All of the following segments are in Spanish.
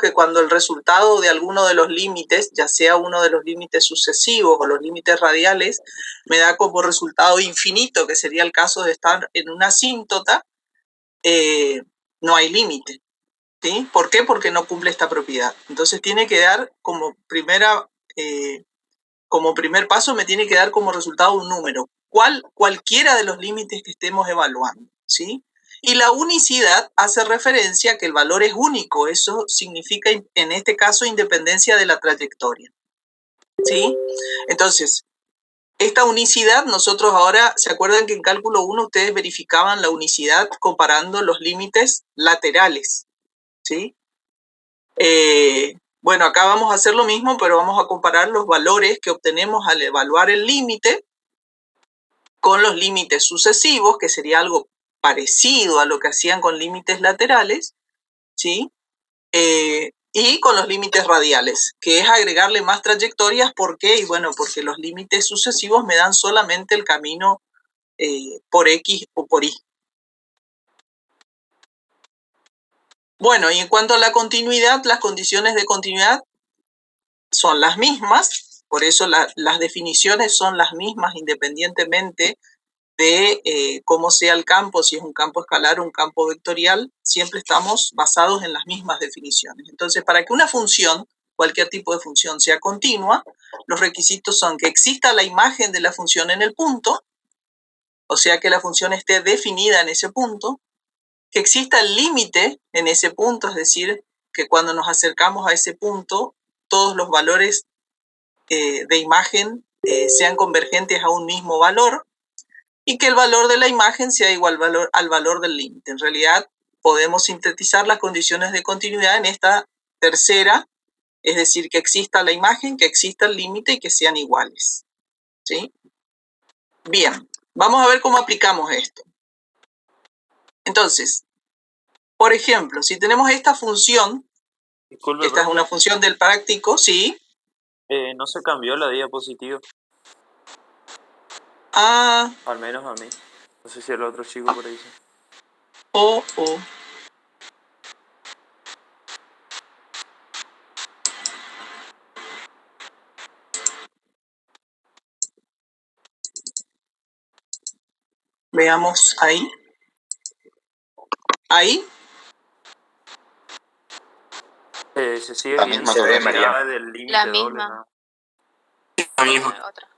que cuando el resultado de alguno de los límites, ya sea uno de los límites sucesivos o los límites radiales, me da como resultado infinito, que sería el caso de estar en una asíntota, no hay límite. ¿Sí? ¿Por qué? Porque no cumple esta propiedad. Entonces tiene que dar como primer paso, me tiene que dar como resultado un número, cualquiera de los límites que estemos evaluando, ¿sí? Y la unicidad hace referencia a que el valor es único, eso significa en este caso independencia de la trayectoria, ¿sí? Entonces, esta unicidad nosotros ahora, ¿se acuerdan que en cálculo 1 ustedes verificaban la unicidad comparando los límites laterales, ¿sí? Bueno, acá vamos a hacer lo mismo, pero vamos a comparar los valores que obtenemos al evaluar el límite con los límites sucesivos, que sería algo parecido a lo que hacían con límites laterales, ¿sí? Y con los límites radiales, que es agregarle más trayectorias. ¿Por qué? Y bueno, porque los límites sucesivos me dan solamente el camino por X o por Y. Bueno, y en cuanto a la continuidad, las condiciones de continuidad son las mismas, por eso las definiciones son las mismas independientemente de cómo sea el campo, si es un campo escalar o un campo vectorial, siempre estamos basados en las mismas definiciones. Entonces, para que una función, cualquier tipo de función, sea continua, los requisitos son que exista la imagen de la función en el punto, o sea que la función esté definida en ese punto, que exista el límite en ese punto, es decir, que cuando nos acercamos a ese punto, todos los valores de imagen sean convergentes a un mismo valor, y que el valor de la imagen sea igual al valor del límite. En realidad, podemos sintetizar las condiciones de continuidad en esta tercera, es decir, que exista la imagen, que exista el límite y que sean iguales, ¿sí? Bien, vamos a ver cómo aplicamos esto. Entonces, por ejemplo, si tenemos esta función, Disculpe, esta es una función del práctico, ¿sí? no se cambió la diapositiva. Ah. Al menos a mí. No sé si el otro chico por ahí. Oh. Veamos ahí. Ahí. Se sigue viendo se ve, María. del límite La doble, misma. ¿no? La misma. Otra.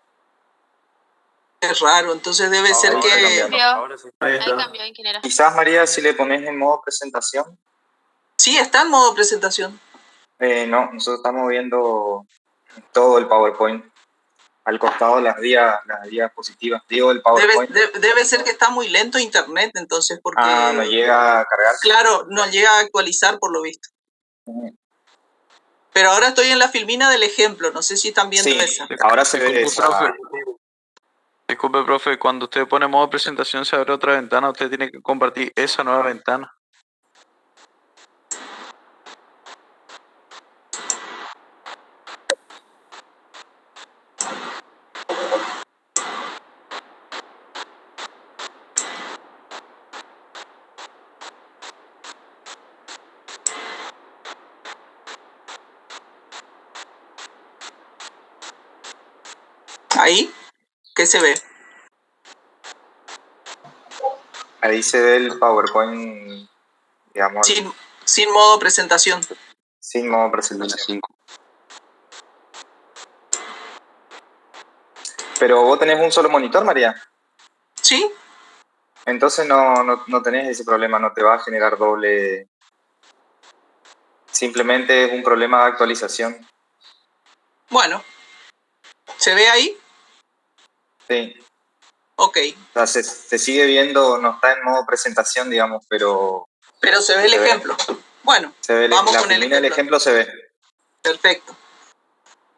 Es raro, entonces debe ser ahora que... cambiamos. Ahora sí. Ahí cambió en quién era. Quizás, María, si le pones en modo presentación. Sí, está en modo presentación. No, nosotros estamos viendo todo el PowerPoint. Al costado las diapositivas. Digo, el PowerPoint. Debe ser que está muy lento internet, entonces, porque... no llega a cargar. Claro, no llega a actualizar por lo visto. Pero ahora estoy en la filmina del ejemplo, no sé si están viendo esa. Ahora se ve esa. Disculpe, profe, cuando usted pone modo presentación se abre otra ventana, usted tiene que compartir esa nueva ventana. Ahí, ¿qué se ve? Ahí se ve el PowerPoint, digamos. Sin modo presentación. Sin modo presentación. Pero vos tenés un solo monitor, María. Sí. Entonces no tenés ese problema, no te va a generar doble. Simplemente es un problema de actualización. Bueno. ¿Se ve ahí? Sí. Ok. O sea, se sigue viendo, no está en modo presentación, digamos, pero... Pero se ve el ejemplo. Bueno, vamos con el ejemplo. El ejemplo se ve. Perfecto.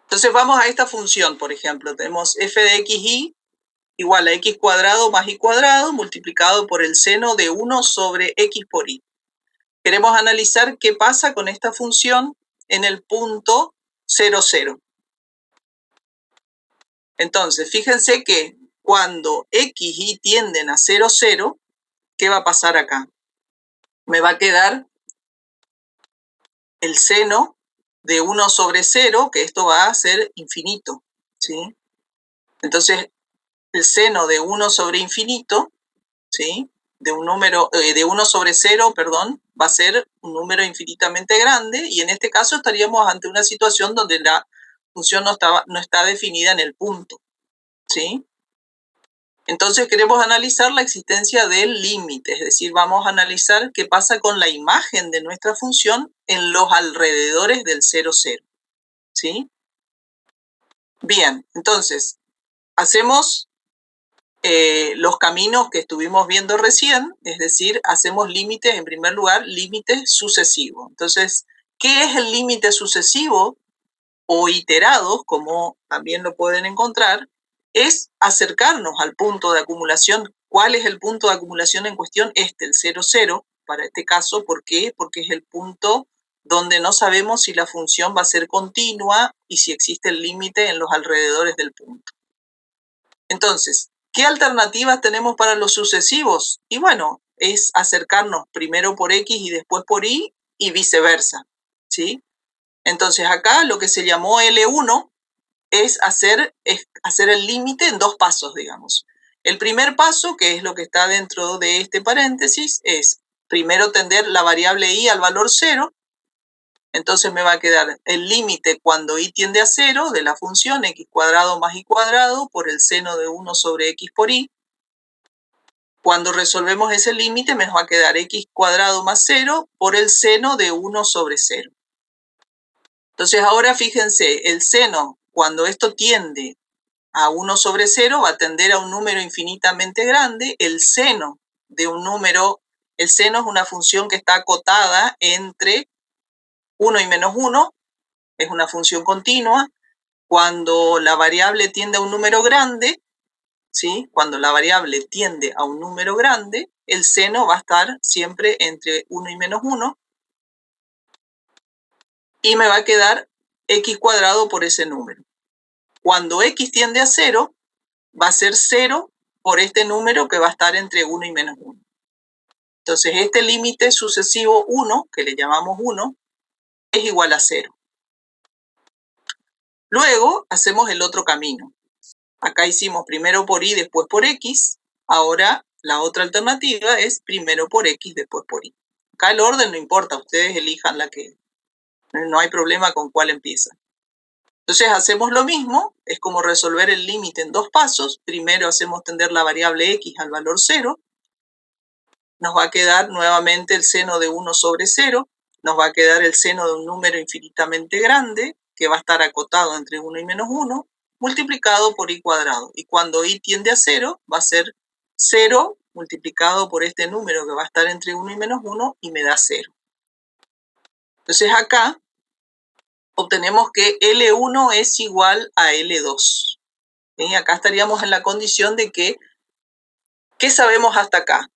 Entonces vamos a esta función, por ejemplo. Tenemos f de xy igual a x cuadrado más y cuadrado multiplicado por el seno de 1 sobre x por y. Queremos analizar qué pasa con esta función en el punto 0, 0. Entonces, fíjense que cuando x y tienden a 0, 0, ¿qué va a pasar acá? Me va a quedar el seno de 1 sobre 0, que esto va a ser infinito, ¿sí? Entonces, el seno de 1 sobre infinito, ¿sí? De un número, de 1 sobre 0, perdón, va a ser un número infinitamente grande, y en este caso estaríamos ante una situación donde la función no está definida en el punto, ¿sí? Entonces queremos analizar la existencia del límite, es decir, vamos a analizar qué pasa con la imagen de nuestra función en los alrededores del 0, 0, ¿sí? Bien, entonces, hacemos los caminos que estuvimos viendo recién, es decir, hacemos límites, en primer lugar, límites sucesivos. Entonces, ¿qué es el límite sucesivo o iterados, como también lo pueden encontrar? Es acercarnos al punto de acumulación. ¿Cuál es el punto de acumulación en cuestión? El 0, 0, para este caso. ¿Por qué? Porque es el punto donde no sabemos si la función va a ser continua y si existe el límite en los alrededores del punto. Entonces, ¿qué alternativas tenemos para los sucesivos? Y bueno, es acercarnos primero por X y después por Y y viceversa, ¿sí? Entonces acá lo que se llamó L1 es hacer el límite en 2 pasos, digamos. El primer paso, que es lo que está dentro de este paréntesis, es primero tender la variable y al valor 0. Entonces me va a quedar el límite cuando y tiende a 0 de la función x cuadrado más y cuadrado por el seno de 1 sobre x por y. Cuando resolvemos ese límite me va a quedar x cuadrado más 0 por el seno de 1 sobre 0. Entonces ahora fíjense, el seno, cuando esto tiende a 1 sobre 0, va a tender a un número infinitamente grande. El seno de un número, el seno es una función que está acotada entre 1 y menos 1, es una función continua. Cuando la variable tiende a un número grande, ¿sí? Cuando la variable tiende a un número grande, el seno va a estar siempre entre 1 y menos 1, y me va a quedar x cuadrado por ese número. Cuando x tiende a 0, va a ser 0 por este número que va a estar entre 1 y menos 1. Entonces, este límite sucesivo 1, que le llamamos 1, es igual a 0. Luego, hacemos el otro camino. Acá hicimos primero por y, después por x. Ahora, la otra alternativa es primero por x, después por y. Acá el orden no importa, ustedes elijan la que... No hay problema con cuál empieza. Entonces hacemos lo mismo, es como resolver el límite en 2 pasos. Primero hacemos tender la variable x al valor 0. Nos va a quedar nuevamente el seno de 1 sobre 0. Nos va a quedar el seno de un número infinitamente grande, que va a estar acotado entre 1 y menos 1, multiplicado por y cuadrado. Y cuando y tiende a 0, va a ser 0 multiplicado por este número que va a estar entre 1 y menos 1 y me da 0. Entonces acá obtenemos que L1 es igual a L2. ¿Sí? Acá estaríamos en la condición de que, ¿qué sabemos hasta acá?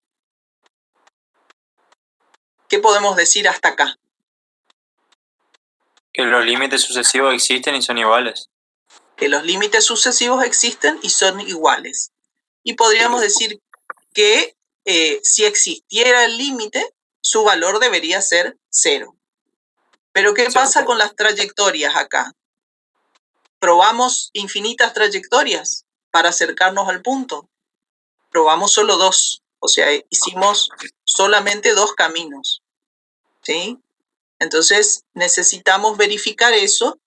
¿Qué podemos decir hasta acá? Que los límites sucesivos existen y son iguales. Que los límites sucesivos existen y son iguales. Y podríamos decir que si existiera el límite, su valor debería ser 0. Pero ¿qué pasa con las trayectorias acá? Probamos infinitas trayectorias para acercarnos al punto. Probamos solo 2. O sea, hicimos solamente 2 caminos, ¿sí? Entonces necesitamos verificar eso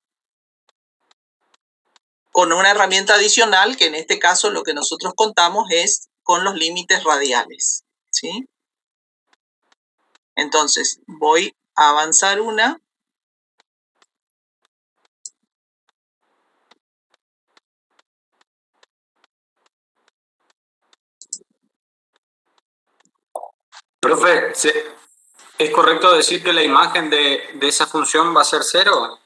con una herramienta adicional, que en este caso lo que nosotros contamos es con los límites radiales, ¿sí? Entonces, voy a avanzar una. Profe, ¿es correcto decir que la imagen de esa función va a ser 0?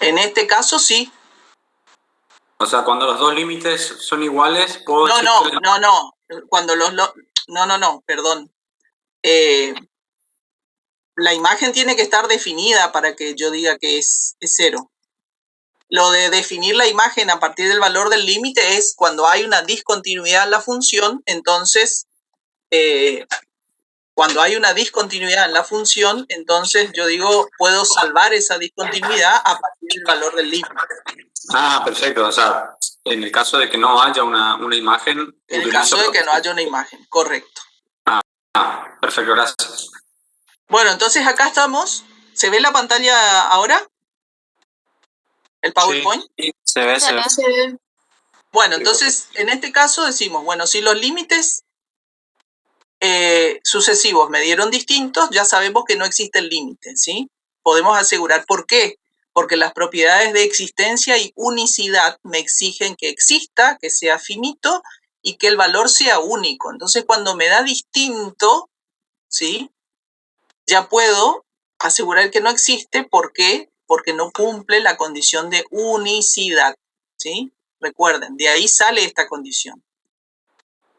En este caso, sí. O sea, cuando los dos límites son iguales, puedo decir que... No. Cuando no, perdón. La imagen tiene que estar definida para que yo diga que es 0. Lo de definir la imagen a partir del valor del límite es cuando hay una discontinuidad en la función. Entonces Cuando hay una discontinuidad en la función, entonces yo digo, puedo salvar esa discontinuidad a partir del valor del límite. Ah, perfecto. O sea, en el caso de que no haya una imagen... En el caso de que no haya una imagen, correcto. Ah, perfecto, gracias. Bueno, entonces acá estamos. ¿Se ve la pantalla ahora? ¿El PowerPoint? Sí, se ve, se ve. Bueno, entonces en este caso decimos, bueno, si los límites sucesivos me dieron distintos, ya sabemos que no existe el límite, ¿sí? Podemos asegurar. ¿Por qué? Porque las propiedades de existencia y unicidad me exigen que exista, que sea finito y que el valor sea único. Entonces, cuando me da distinto, ¿sí? Ya puedo asegurar que no existe. ¿Por qué? Porque no cumple la condición de unicidad, ¿sí? Recuerden, de ahí sale esta condición.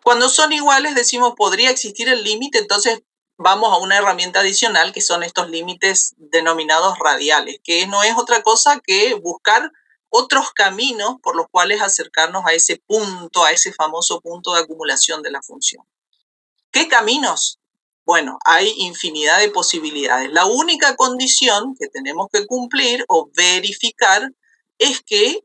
Cuando son iguales decimos podría existir el límite, entonces vamos a una herramienta adicional que son estos límites denominados radiales, que no es otra cosa que buscar otros caminos por los cuales acercarnos a ese punto, a ese famoso punto de acumulación de la función. ¿Qué caminos? Bueno, hay infinidad de posibilidades. La única condición que tenemos que cumplir o verificar es que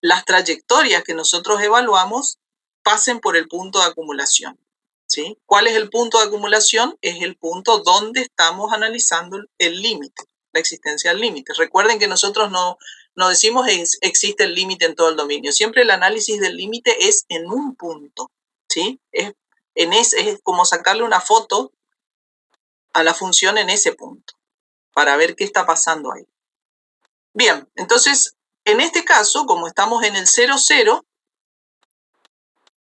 las trayectorias que nosotros evaluamos pasen por el punto de acumulación, ¿sí? ¿Cuál es el punto de acumulación? Es el punto donde estamos analizando el límite, la existencia del límite. Recuerden que nosotros no decimos existe el límite en todo el dominio. Siempre el análisis del límite es en un punto, ¿sí? Es como sacarle una foto a la función en ese punto para ver qué está pasando ahí. Bien, entonces, en este caso, como estamos en el 0, 0,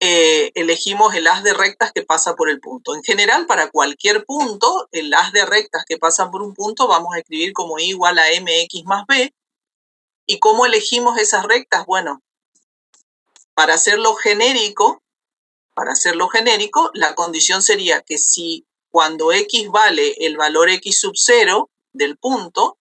elegimos el haz de rectas que pasa por el punto. En general, para cualquier punto, el haz de rectas que pasan por un punto vamos a escribir como i igual a mx más b. ¿Y cómo elegimos esas rectas? Bueno, para hacerlo genérico, la condición sería que si cuando x vale el valor x sub 0 del punto,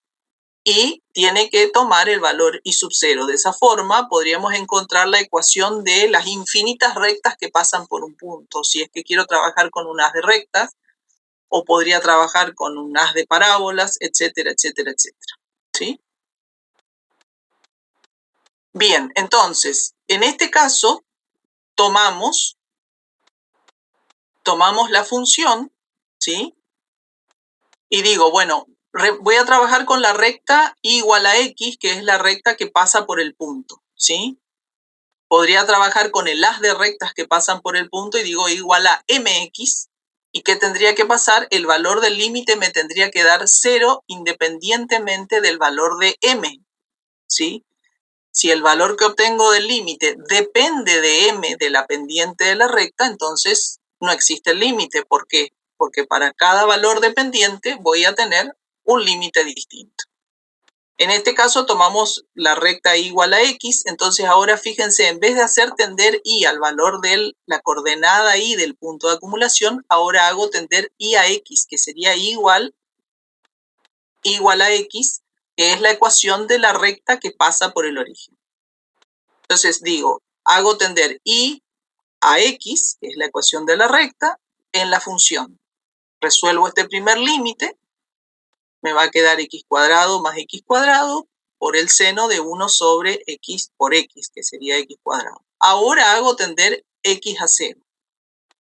y tiene que tomar el valor i sub 0. De esa forma podríamos encontrar la ecuación de las infinitas rectas que pasan por un punto. Si es que quiero trabajar con un haz de rectas, o podría trabajar con un haz de parábolas, etcétera, etcétera, etcétera. ¿Sí? Bien, entonces, en este caso, tomamos la función, ¿sí? Y digo, bueno, voy a trabajar con la recta y igual a x, que es la recta que pasa por el punto, ¿sí? Podría trabajar con el haz de rectas que pasan por el punto y digo igual a mx. ¿Y qué tendría que pasar? El valor del límite me tendría que dar 0 independientemente del valor de m, ¿sí? Si el valor que obtengo del límite depende de m, de la pendiente de la recta, entonces no existe el límite. ¿Por qué? Porque para cada valor dependiente voy a tener un límite distinto. En este caso tomamos la recta y igual a x, entonces ahora fíjense, en vez de hacer tender y al valor de la coordenada y del punto de acumulación, ahora hago tender y a x, que sería igual a x, que es la ecuación de la recta que pasa por el origen. Entonces digo, hago tender y a x, que es la ecuación de la recta, en la función. Resuelvo este primer límite, me va a quedar x cuadrado más x cuadrado por el seno de 1 sobre x por x, que sería x cuadrado. Ahora hago tender x a 0.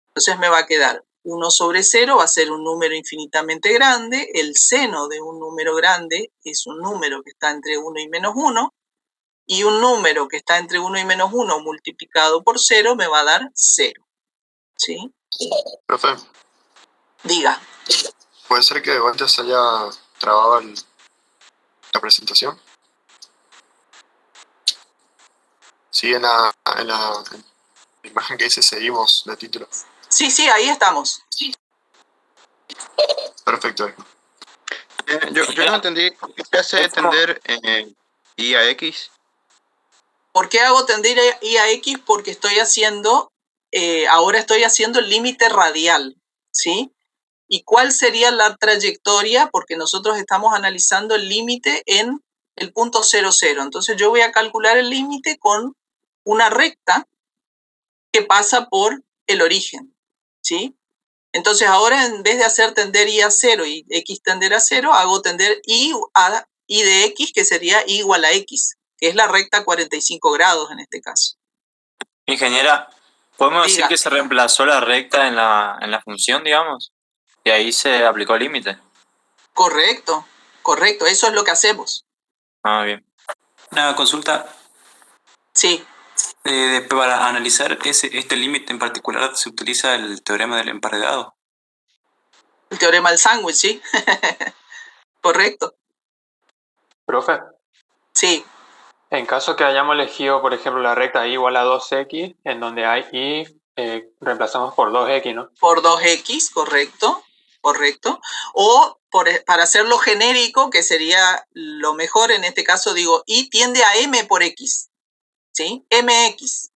Entonces me va a quedar 1 sobre 0, va a ser un número infinitamente grande. El seno de un número grande es un número que está entre 1 y menos 1. Y un número que está entre 1 y menos 1 multiplicado por 0 me va a dar 0. ¿Sí? Profe, Diga. ¿puede ser que de vuelta se haya trabado la presentación? Sí, en la imagen que dice seguimos de título. Sí, ahí estamos. Perfecto. Yo no entendí qué hace tender y a X. ¿Por qué hago tender y a x? Porque ahora estoy haciendo el límite radial, ¿sí? ¿Y cuál sería la trayectoria? Porque nosotros estamos analizando el límite en el punto 0, 0. Entonces yo voy a calcular el límite con una recta que pasa por el origen, ¿sí? Entonces ahora en vez de hacer tender y a 0 y x tender a 0, hago tender y de x, que sería y igual a x, que es la recta 45 grados en este caso. Ingeniera, ¿podemos decir Diga. que se reemplazó la recta en la función, digamos? Y ahí se aplicó el límite. Correcto, correcto, eso es lo que hacemos. Ah, bien. Una consulta. Sí. Para analizar este límite en particular se utiliza el teorema del emparedado. El teorema del sándwich, ¿sí? Correcto. Profe, Sí. en caso que hayamos elegido, por ejemplo, la recta y igual a 2x, en donde hay y, reemplazamos por 2x, ¿no? Por 2x, correcto, correcto. O para hacerlo genérico, que sería lo mejor en este caso, digo, y tiende a m por x, ¿sí? mx.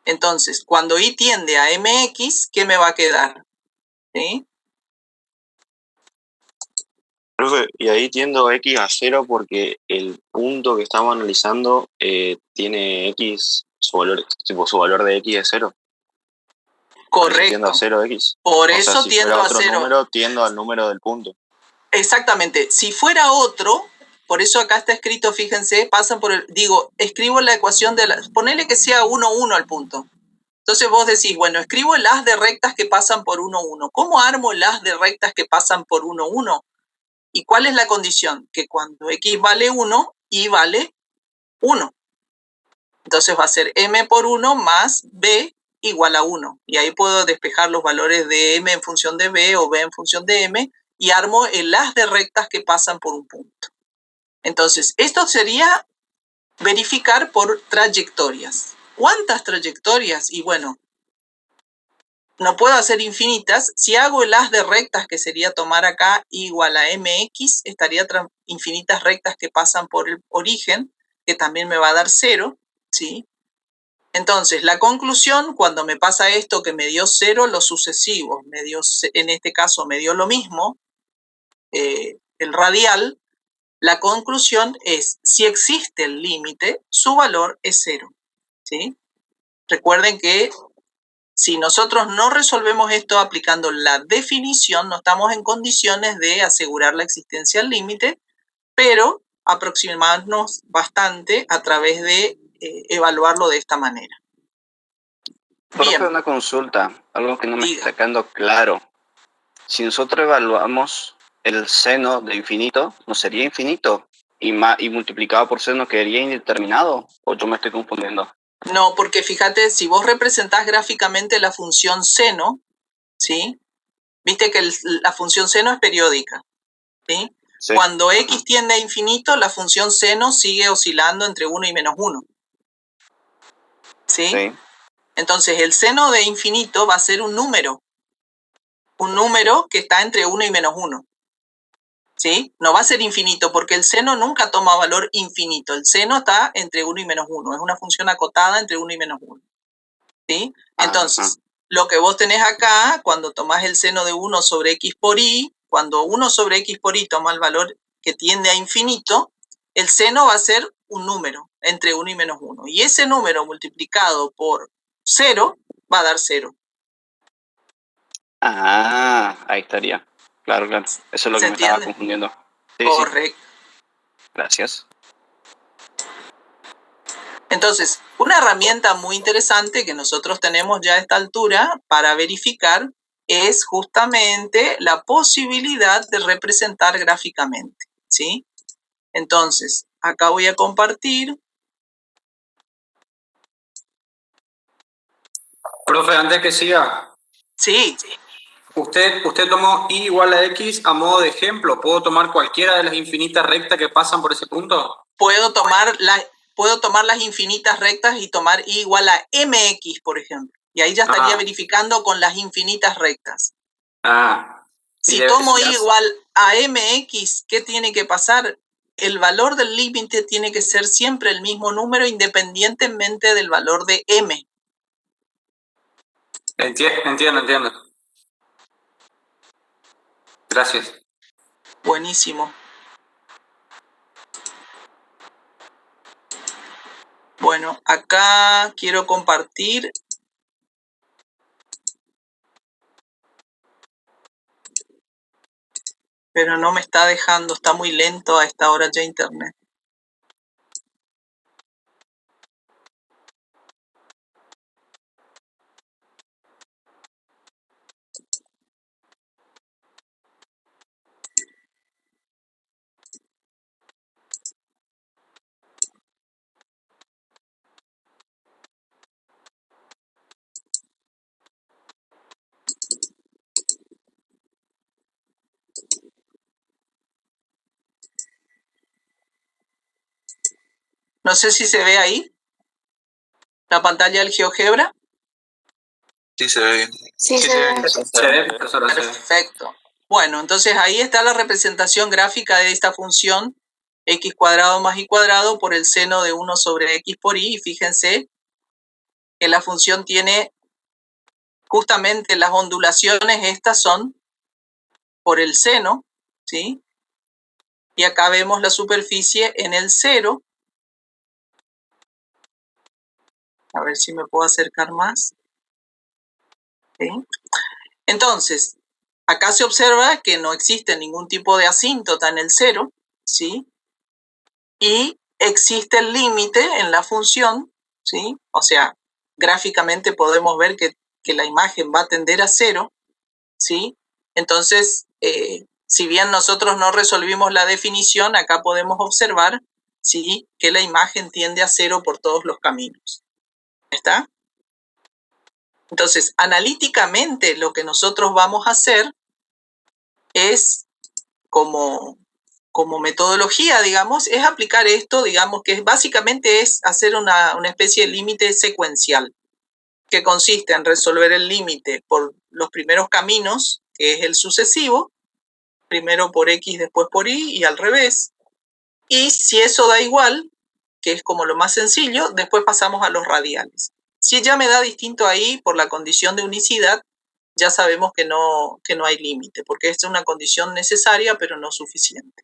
Entonces, cuando y tiende a mx, ¿qué me va a quedar? ¿Sí? Profe, y ahí tiendo x a 0 porque el punto que estamos analizando tiene x, su valor de x es 0. Correcto. Tiendo a 0x. Por o eso sea, si tiendo fuera a otro 0. número, tiendo al número del punto. Exactamente. Si fuera otro, por eso acá está escrito, fíjense, pasan por escribo la ecuación ponele que sea 1, 1 al punto. Entonces vos decís, bueno, escribo el haz de rectas que pasan por 1, 1. ¿Cómo armo el haz de rectas que pasan por 1, 1? ¿Y cuál es la condición? Que cuando x vale 1, y vale 1. Entonces va a ser m por 1 más b igual a 1. Y ahí puedo despejar los valores de m en función de b o b en función de m y armo el haz de rectas que pasan por un punto. Entonces, esto sería verificar por trayectorias. ¿Cuántas trayectorias? Y bueno, no puedo hacer infinitas. Si hago el haz de rectas, que sería tomar acá igual a mx, estaría infinitas rectas que pasan por el origen, que también me va a dar 0, ¿sí? Entonces, la conclusión, cuando me pasa esto que me dio 0, los sucesivos, en este caso me dio lo mismo, el radial, la conclusión es, si existe el límite, su valor es 0, ¿sí? Recuerden que si nosotros no resolvemos esto aplicando la definición, no estamos en condiciones de asegurar la existencia del límite, pero aproximarnos bastante a través de evaluarlo de esta manera. Profe, una consulta, algo que no me está quedando claro. Si nosotros evaluamos el seno de infinito, ¿no sería infinito? Y multiplicado por seno quedaría indeterminado, ¿o yo me estoy confundiendo? No, porque fíjate, si vos representás gráficamente la función seno, ¿sí? Viste que la función seno es periódica, ¿sí? Sí. Cuando x tiende a infinito, la función seno sigue oscilando entre 1 y menos 1. ¿Sí? Sí. Entonces, el seno de infinito va a ser un número que está entre 1 y menos 1. ¿Sí? No va a ser infinito, porque el seno nunca toma valor infinito. El seno está entre 1 y menos 1. Es una función acotada entre 1 y menos 1. ¿Sí? Entonces, lo que vos tenés acá, cuando tomás el seno de 1 sobre x por y, cuando 1 sobre x por y toma el valor que tiende a infinito, el seno va a ser un número entre 1 y menos 1. Y ese número multiplicado por 0 va a dar 0. Ahí estaría. Claro. Eso es lo que me estaba confundiendo. Sí, correcto. Sí. Gracias. Entonces, una herramienta muy interesante que nosotros tenemos ya a esta altura para verificar es justamente la posibilidad de representar gráficamente, ¿sí? Entonces, acá voy a compartir. Profe, antes que siga. Sí. Usted tomó y igual a x a modo de ejemplo. ¿Puedo tomar cualquiera de las infinitas rectas que pasan por ese punto? Puedo tomar las infinitas rectas y tomar y igual a mx, por ejemplo. Y ahí ya estaría verificando con las infinitas rectas. Si tomo y igual a mx, ¿qué tiene que pasar? El valor del límite tiene que ser siempre el mismo número independientemente del valor de m. Entiendo. Gracias. Buenísimo. Bueno, acá quiero compartir. pero no me está dejando, está muy lento a esta hora ya internet. No sé si se ve ahí la pantalla del GeoGebra. Sí, se ve bien. Sí, se ve. Se ve, profesora, se ve. Perfecto. Bueno, entonces ahí está la representación gráfica de esta función x cuadrado más y cuadrado por el seno de 1 sobre x por y. Y fíjense que la función tiene justamente las ondulaciones, estas son por el seno, ¿sí? Y acá vemos la superficie en el 0. A ver si me puedo acercar más. ¿Sí? Entonces, acá se observa que no existe ningún tipo de asíntota en el 0, ¿sí? Y existe el límite en la función, ¿sí? O sea, gráficamente podemos ver que la imagen va a tender a 0, ¿sí? Entonces, si bien nosotros no resolvimos la definición, acá podemos observar, ¿sí?, que la imagen tiende a 0 por todos los caminos. ¿Está? Entonces, analíticamente lo que nosotros vamos a hacer es, como metodología, digamos, es aplicar esto, digamos, que básicamente es hacer una especie de límite secuencial, que consiste en resolver el límite por los primeros caminos, que es el sucesivo, primero por X, después por Y, y al revés. Y si eso da igual, que es como lo más sencillo, después pasamos a los radiales. Si ya me da distinto ahí por la condición de unicidad, ya sabemos que no hay límite, porque esta es una condición necesaria, pero no suficiente.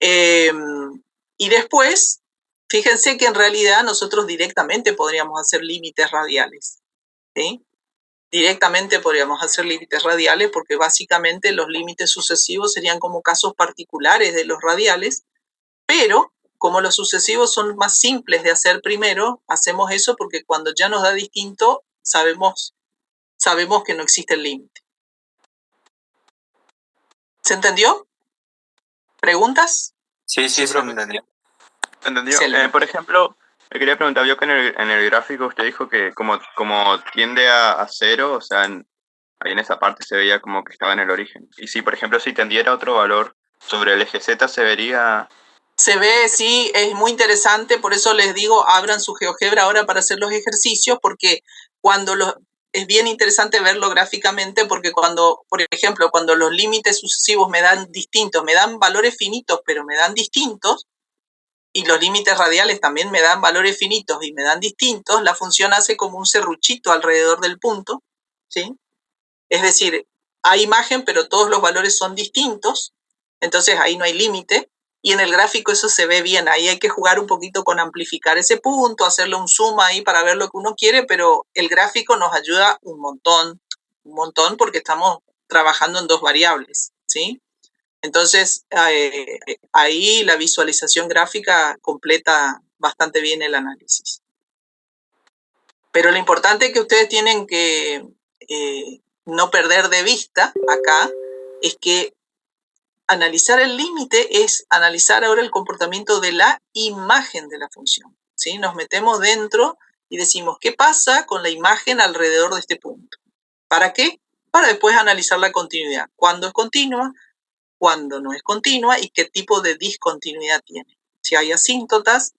Y después, fíjense que en realidad nosotros directamente podríamos hacer límites radiales, ¿sí? Directamente podríamos hacer límites radiales porque básicamente los límites sucesivos serían como casos particulares de los radiales, pero como los sucesivos son más simples de hacer primero, hacemos eso porque cuando ya nos da distinto, sabemos que no existe el límite. ¿Se entendió? ¿Preguntas? Sí, se entendió. ¿Entendió? Por ejemplo, le quería preguntar, vio que en el gráfico usted dijo que como tiende a 0, o sea, ahí en esa parte se veía como que estaba en el origen. Y si, por ejemplo, si tendiera otro valor sobre el eje Z, se vería... Se ve, sí, es muy interesante, por eso les digo, abran su GeoGebra ahora para hacer los ejercicios, porque es bien interesante verlo gráficamente, porque cuando, por ejemplo, cuando los límites sucesivos me dan distintos, me dan valores finitos, pero me dan distintos, y los límites radiales también me dan valores finitos y me dan distintos, la función hace como un serruchito alrededor del punto, ¿sí? Es decir, hay imagen, pero todos los valores son distintos, entonces ahí no hay límite, y en el gráfico eso se ve bien. Ahí hay que jugar un poquito con amplificar ese punto, hacerle un zoom ahí para ver lo que uno quiere, pero el gráfico nos ayuda un montón, porque estamos trabajando en dos variables, ¿sí? Entonces, ahí la visualización gráfica completa bastante bien el análisis. Pero lo importante es que ustedes tienen que no perder de vista acá es que analizar el límite es analizar ahora el comportamiento de la imagen de la función, ¿sí? Nos metemos dentro y decimos, ¿qué pasa con la imagen alrededor de este punto? ¿Para qué? Para después analizar la continuidad. ¿Cuándo es continua? ¿Cuándo no es continua? ¿Y qué tipo de discontinuidad tiene? Si hay asíntotas,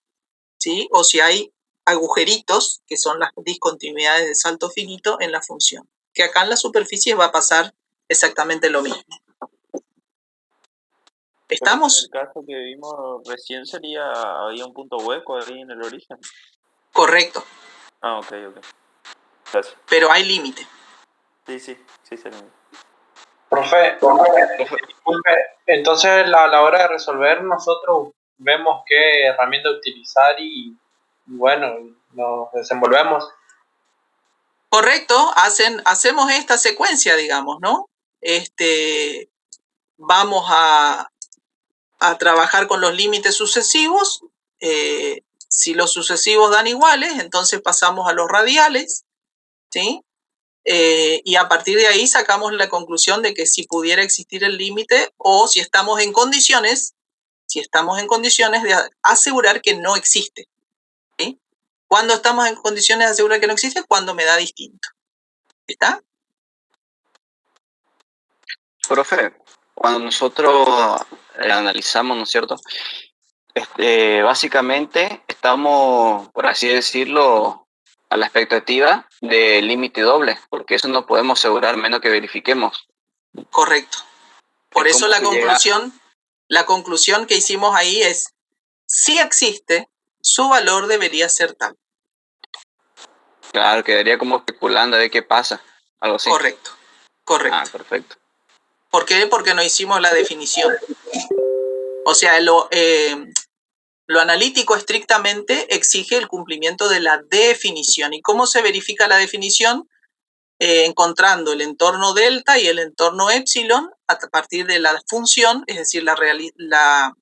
¿sí? O si hay agujeritos, que son las discontinuidades de salto finito en la función. Que acá en la superficie va a pasar exactamente lo mismo. ¿Estamos? En el caso que vimos recién había un punto hueco ahí en el origen. Correcto. Ah, ok. Gracias. Pero hay límite. Sí, se entiende. Profe, entonces a la hora de resolver nosotros vemos qué herramienta utilizar y bueno, nos desenvolvemos. Correcto, hacemos esta secuencia, digamos, ¿no? vamos a trabajar con los límites sucesivos. Si los sucesivos dan iguales, entonces pasamos a los radiales, ¿sí? Y a partir de ahí sacamos la conclusión de que si pudiera existir el límite o si estamos en condiciones de asegurar que no existe. ¿Sí? ¿Cuándo estamos en condiciones de asegurar que no existe? Cuando me da distinto. ¿Está? Profe, cuando nosotros analizamos, ¿no es cierto? Básicamente estamos, por así decirlo, a la expectativa de límite doble, porque eso no podemos asegurar menos que verifiquemos. Correcto. Por eso la conclusión que hicimos ahí es, si existe, su valor debería ser tal. Claro, quedaría como especulando de qué pasa, algo así. Correcto. Ah, perfecto. ¿Por qué? Porque no hicimos la definición. O sea, lo analítico estrictamente exige el cumplimiento de la definición. ¿Y cómo se verifica la definición? Encontrando el entorno delta y el entorno epsilon a partir de la función, es decir, la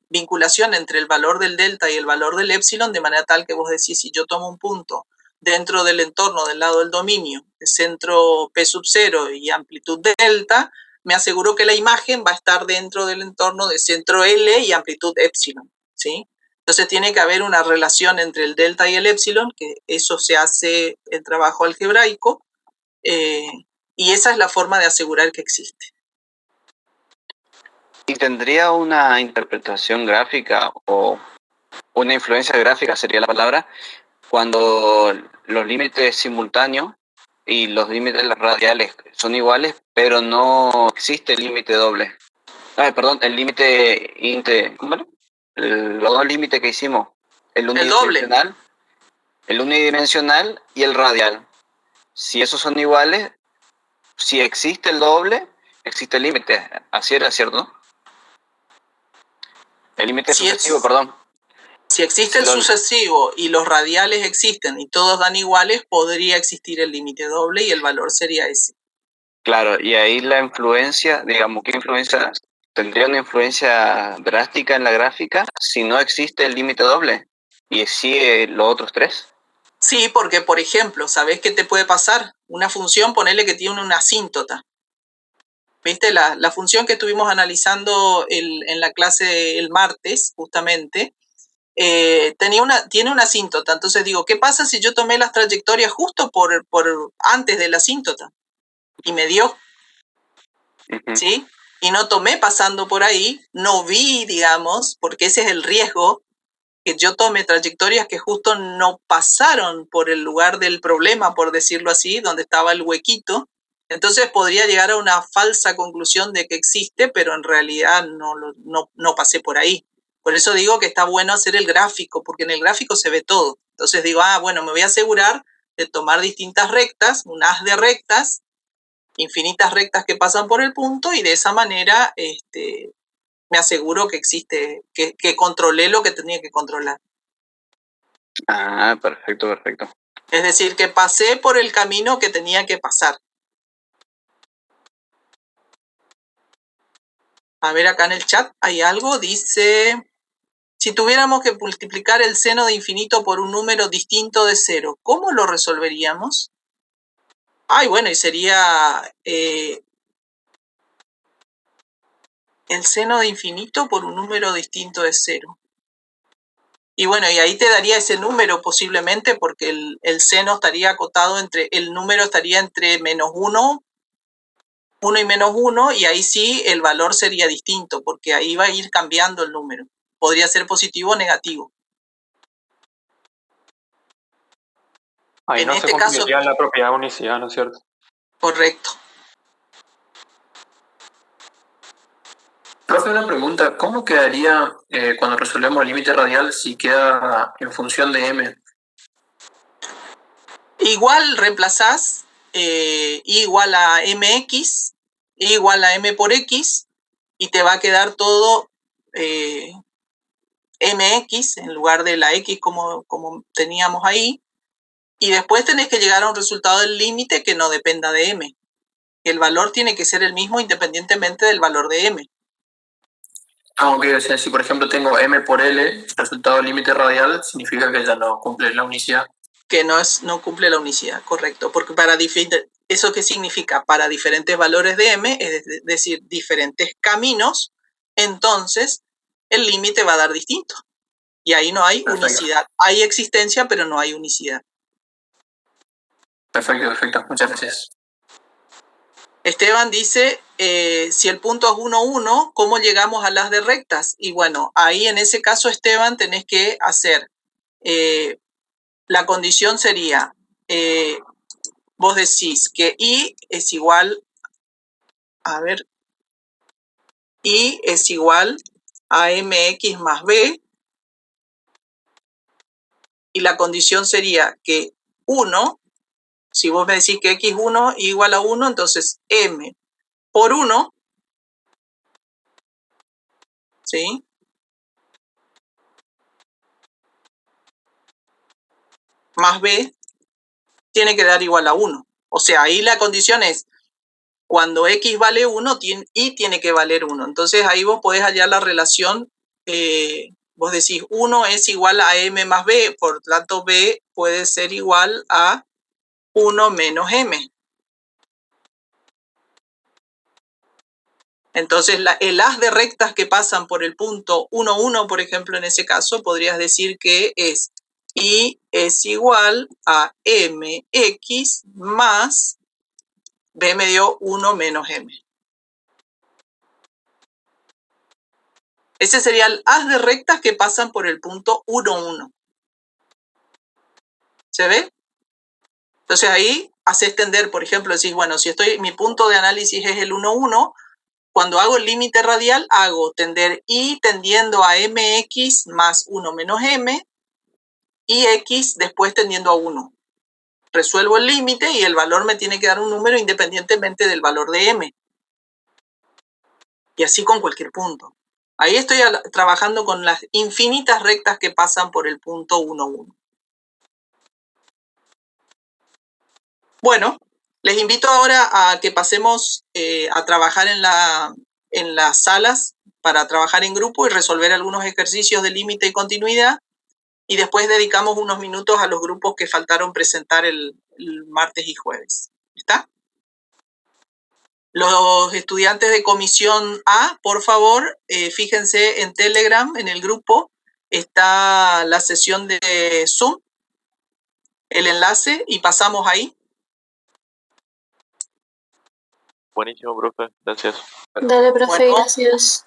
vinculación entre el valor del delta y el valor del epsilon, de manera tal que vos decís, si yo tomo un punto dentro del entorno del lado del dominio, de centro P sub 0 y amplitud delta, me aseguro que la imagen va a estar dentro del entorno de centro L y amplitud epsilon, ¿sí? Entonces tiene que haber una relación entre el delta y el epsilon, que eso se hace en trabajo algebraico, y esa es la forma de asegurar que existe. ¿Y tendría una interpretación gráfica o una influencia gráfica, sería la palabra, cuando los límites simultáneos y los límites radiales son iguales, pero no existe el límite doble? Perdón, el límite ¿cómo? Los dos límites que hicimos, el unidimensional y el radial. Si esos son iguales, si existe el doble, existe el límite. Así era, ¿cierto? El límite sucesivo, perdón. Si existe el sucesivo y los radiales existen y todos dan iguales, podría existir el límite doble y el valor sería ese. Claro, y ahí la influencia, digamos, ¿qué influencia? ¿Tendría una influencia drástica en la gráfica si no existe el límite doble y sigue los otros tres? Sí, porque, por ejemplo, ¿sabés qué te puede pasar? Una función, ponele que tiene una asíntota. ¿Viste? La función que estuvimos analizando en la clase el martes, justamente, tiene una asíntota. Entonces digo, ¿qué pasa si yo tomé las trayectorias justo por antes de la asíntota? Y me dio. ¿Sí? Y no tomé pasando por ahí, no vi, digamos, porque ese es el riesgo, que yo tome trayectorias que justo no pasaron por el lugar del problema, por decirlo así, donde estaba el huequito. Entonces podría llegar a una falsa conclusión de que existe, pero en realidad no pasé por ahí. Por eso digo que está bueno hacer el gráfico, porque en el gráfico se ve todo. Entonces digo, bueno, me voy a asegurar de tomar distintas rectas, un haz de rectas, infinitas rectas que pasan por el punto, y de esa manera me aseguro que existe, que controlé lo que tenía que controlar. Ah, perfecto, perfecto. Es decir, que pasé por el camino que tenía que pasar. A ver, acá en el chat hay algo, dice, si tuviéramos que multiplicar el seno de infinito por un número distinto de 0, ¿cómo lo resolveríamos? Bueno, y sería el seno de infinito por un número distinto de 0. Y bueno, y ahí te daría ese número posiblemente, porque el seno estaría acotado el número estaría entre -1, 1 y -1, y ahí sí el valor sería distinto, porque ahí va a ir cambiando el número. Podría ser positivo o negativo. Ahí no se cumpliría la propiedad de unicidad, ¿no es cierto? Correcto. Profe, una pregunta, ¿cómo quedaría cuando resolvemos el límite radial si queda en función de m? Igual reemplazás igual a mx, igual a m por x, y te va a quedar todo mx en lugar de la x como teníamos ahí, y después tenés que llegar a un resultado del límite que no dependa de m. El valor tiene que ser el mismo independientemente del valor de m. Ok, o sea, si por ejemplo tengo M por L, resultado límite radial, significa que ya no cumple la unicidad. Que no cumple la unicidad, correcto. Porque ¿eso qué significa? Para diferentes valores de M, es decir, diferentes caminos, entonces el límite va a dar distinto. Y ahí no hay unicidad. Hay existencia, pero no hay unicidad. Perfecto. Muchas gracias. Esteban dice, si el punto es 1, 1, ¿cómo llegamos a las de rectas? Y bueno, ahí en ese caso, Esteban, tenés que hacer, la condición sería, vos decís que I es igual, I es igual a mx más b, y la condición sería que 1, si vos me decís que x1 igual a 1, entonces m por 1, ¿sí?, más b tiene que dar igual a 1. O sea, ahí la condición es, cuando x vale 1, y tiene que valer 1. Entonces ahí vos podés hallar la relación, vos decís 1 es igual a m más b, por tanto b puede ser igual a 1 menos m. Entonces el haz de rectas que pasan por el punto 1, 1, por ejemplo, en ese caso, podrías decir que es y es igual a mx más b me dio 1 menos m. Ese sería el haz de rectas que pasan por el punto 1, 1. ¿Se ve? Entonces ahí haces tender, por ejemplo, decís, bueno, si mi punto de análisis es el 1, 1, cuando hago el límite radial, hago tender y tendiendo a mx más 1 menos m, y x después tendiendo a 1. Resuelvo el límite y el valor me tiene que dar un número independientemente del valor de m. Y así con cualquier punto. Ahí estoy trabajando con las infinitas rectas que pasan por el punto 1, 1. Bueno, les invito ahora a que pasemos a trabajar en las salas para trabajar en grupo y resolver algunos ejercicios de límite y continuidad. Y después dedicamos unos minutos a los grupos que faltaron presentar el martes y jueves. ¿Está? Los estudiantes de comisión A, por favor, fíjense en Telegram, en el grupo, está la sesión de Zoom, el enlace, y pasamos ahí. Buenísimo, profe. Gracias. Dale, profe, gracias.